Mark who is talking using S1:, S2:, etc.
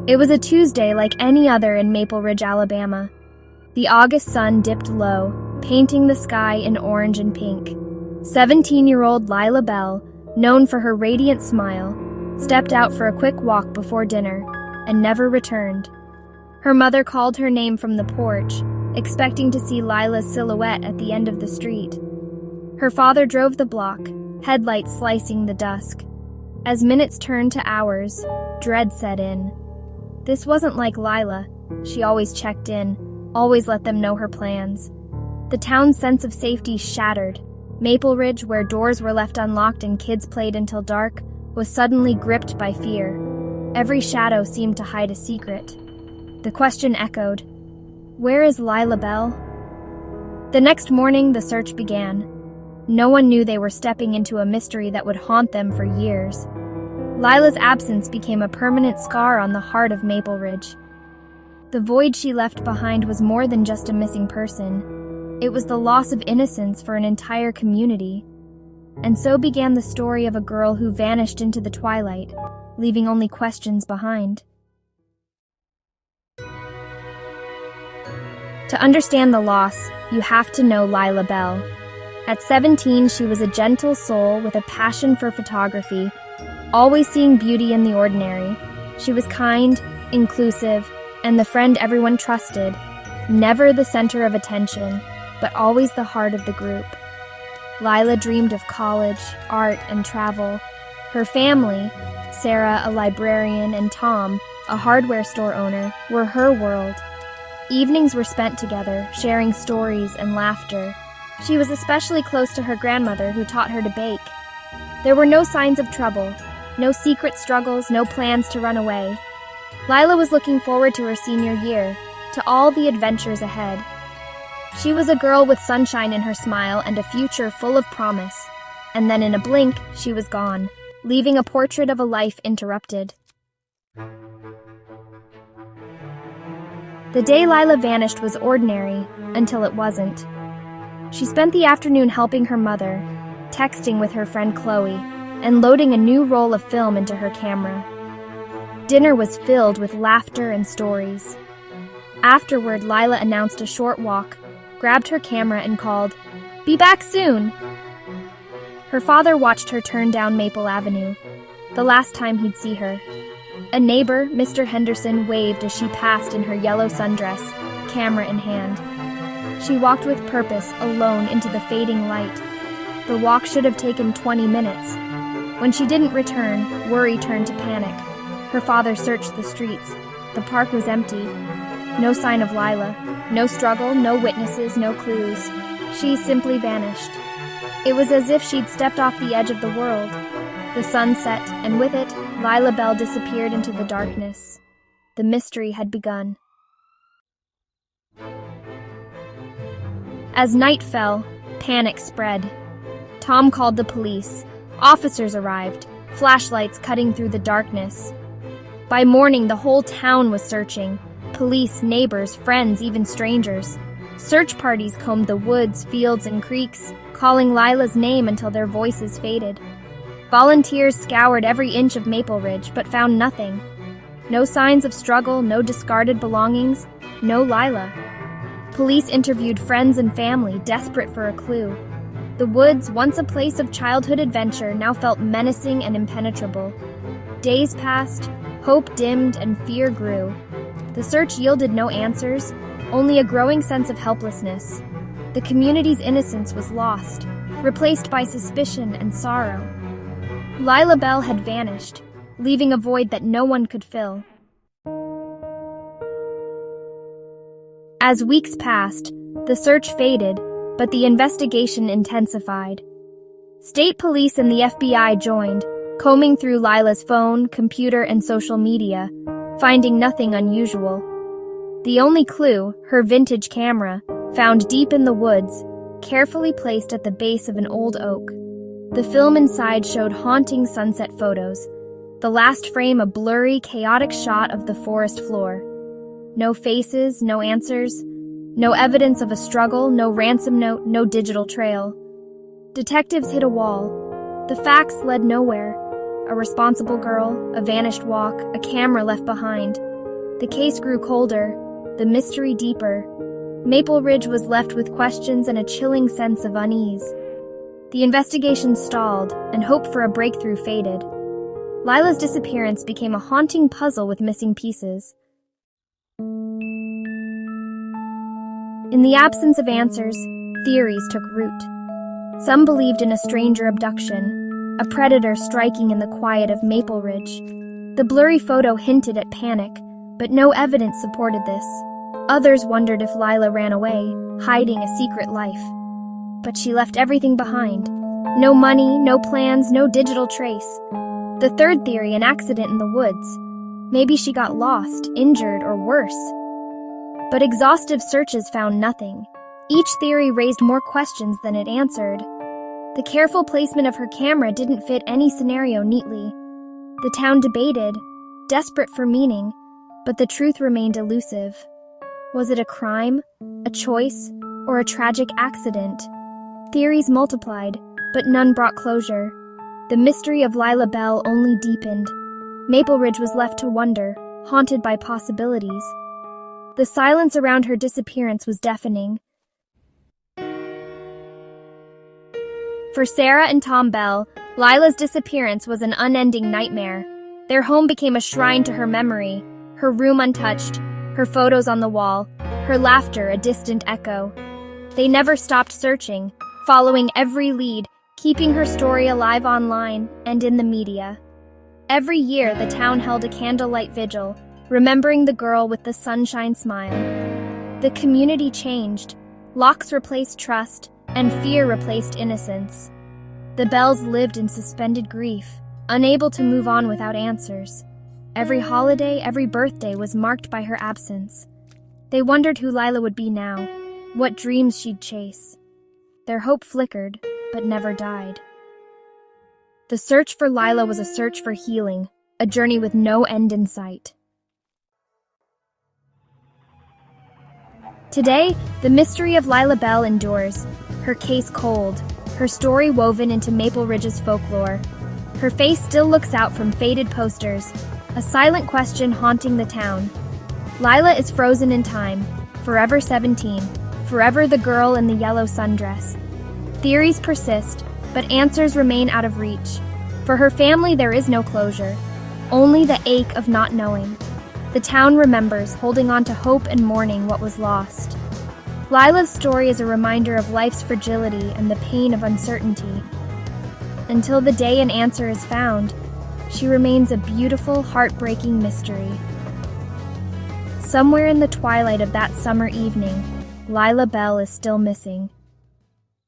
S1: It was a Tuesday like any other in Mapleridge, Alabama. The August sun dipped low, painting the sky in orange and pink. 17-year-old Lila Bell, known for her radiant smile, stepped out for a quick walk before dinner and never returned. Her mother called her name from the porch, expecting to see Lila's silhouette at the end of the street. Her father drove the block, headlights slicing the dusk. As minutes turned to hours, dread set in. This wasn't like Lila. She always checked in, always let them know her plans. The town's sense of safety shattered. Mapleridge, where doors were left unlocked and kids played until dark, was suddenly gripped by fear. Every shadow seemed to hide a secret. The question echoed, "Where is Lila Bell?" The next morning, the search began. No one knew they were stepping into a mystery that would haunt them for years. Lila's absence became a permanent scar on the heart of Mapleridge. The void she left behind was more than just a missing person. It was the loss of innocence for an entire community. And so began the story of a girl who vanished into the twilight, leaving only questions behind. To understand the loss, you have to know Lila Bell. At 17, she was a gentle soul with a passion for photography, always seeing beauty in the ordinary. She was kind, inclusive, and the friend everyone trusted, never the center of attention, but always the heart of the group. Lila dreamed of college, art, and travel. Her family, Sarah, a librarian, and Tom, a hardware store owner, were her world. Evenings were spent together, sharing stories and laughter. She was especially close to her grandmother, who taught her to bake. There were no signs of trouble, no secret struggles, no plans to run away. Lila was looking forward to her senior year, to all the adventures ahead. She was a girl with sunshine in her smile and a future full of promise. And then in a blink, she was gone, leaving a portrait of a life interrupted. The day Lila vanished was ordinary, until it wasn't. She spent the afternoon helping her mother, texting with her friend Chloe, and loading a new roll of film into her camera. Dinner was filled with laughter and stories. Afterward, Lila announced a short walk, grabbed her camera and called, "Be back soon!" Her father watched her turn down Maple Avenue, the last time he'd see her. A neighbor, Mr. Henderson, waved as she passed in her yellow sundress, camera in hand. She walked with purpose, alone, into the fading light. The walk should have taken 20 minutes. When she didn't return, worry turned to panic. Her father searched the streets. The park was empty. No sign of Lila. No struggle, no witnesses, no clues. She simply vanished. It was as if she'd stepped off the edge of the world. The sun set, and with it, Lila Bell disappeared into the darkness. The mystery had begun. As night fell, panic spread. Tom called the police. Officers arrived, flashlights cutting through the darkness. By morning, the whole town was searching. Police, neighbors, friends, even strangers. Search parties combed the woods, fields, and creeks, calling Lila's name until their voices faded. Volunteers scoured every inch of Mapleridge, but found nothing. No signs of struggle, no discarded belongings, no Lila. Police interviewed friends and family, desperate for a clue. The woods, once a place of childhood adventure, now felt menacing and impenetrable. Days passed, hope dimmed, and fear grew. The search yielded no answers, only a growing sense of helplessness. The community's innocence was lost, replaced by suspicion and sorrow. Lila Bell had vanished, leaving a void that no one could fill. As weeks passed, the search faded, but the investigation intensified. State police and the FBI joined, combing through Lila's phone, computer, and social media, finding nothing unusual. The only clue, her vintage camera, found deep in the woods, carefully placed at the base of an old oak. The film inside showed haunting sunset photos, the last frame a blurry, chaotic shot of the forest floor. No faces, no answers, no evidence of a struggle, no ransom note, no digital trail. Detectives hit a wall. The facts led nowhere. A responsible girl, a vanished walk, a camera left behind. The case grew colder, the mystery deeper. Mapleridge was left with questions and a chilling sense of unease. The investigation stalled, and hope for a breakthrough faded. Lila's disappearance became a haunting puzzle with missing pieces. In the absence of answers, theories took root. Some believed in a stranger abduction, a predator striking in the quiet of Mapleridge. The blurry photo hinted at panic, but no evidence supported this. Others wondered if Lila ran away, hiding a secret life. But she left everything behind. No money, no plans, no digital trace. The third theory, an accident in the woods. Maybe she got lost, injured, or worse. But exhaustive searches found nothing. Each theory raised more questions than it answered. The careful placement of her camera didn't fit any scenario neatly. The town debated, desperate for meaning, but the truth remained elusive. Was it a crime, a choice, or a tragic accident? Theories multiplied, but none brought closure. The mystery of Lila Bell only deepened. Mapleridge was left to wonder, haunted by possibilities. The silence around her disappearance was deafening. For Sarah and Tom Bell, Lila's disappearance was an unending nightmare. Their home became a shrine to her memory, her room untouched, her photos on the wall, her laughter a distant echo. They never stopped searching, following every lead, keeping her story alive online and in the media. Every year, the town held a candlelight vigil, remembering the girl with the sunshine smile. The community changed. Locks replaced trust, and fear replaced innocence. The Bells lived in suspended grief, unable to move on without answers. Every holiday, every birthday was marked by her absence. They wondered who Lila would be now, what dreams she'd chase. Their hope flickered, but never died. The search for Lila was a search for healing, a journey with no end in sight. Today, the mystery of Lila Bell endures, her case cold, her story woven into Mapleridge's folklore. Her face still looks out from faded posters, a silent question haunting the town. Lila is frozen in time, forever 17, forever the girl in the yellow sundress. Theories persist, but answers remain out of reach. For her family, there is no closure, only the ache of not knowing. The town remembers, holding on to hope and mourning what was lost. Lila's story is a reminder of life's fragility and the pain of uncertainty. Until the day an answer is found, she remains a beautiful, heartbreaking mystery. Somewhere in the twilight of that summer evening, Lila Bell is still missing.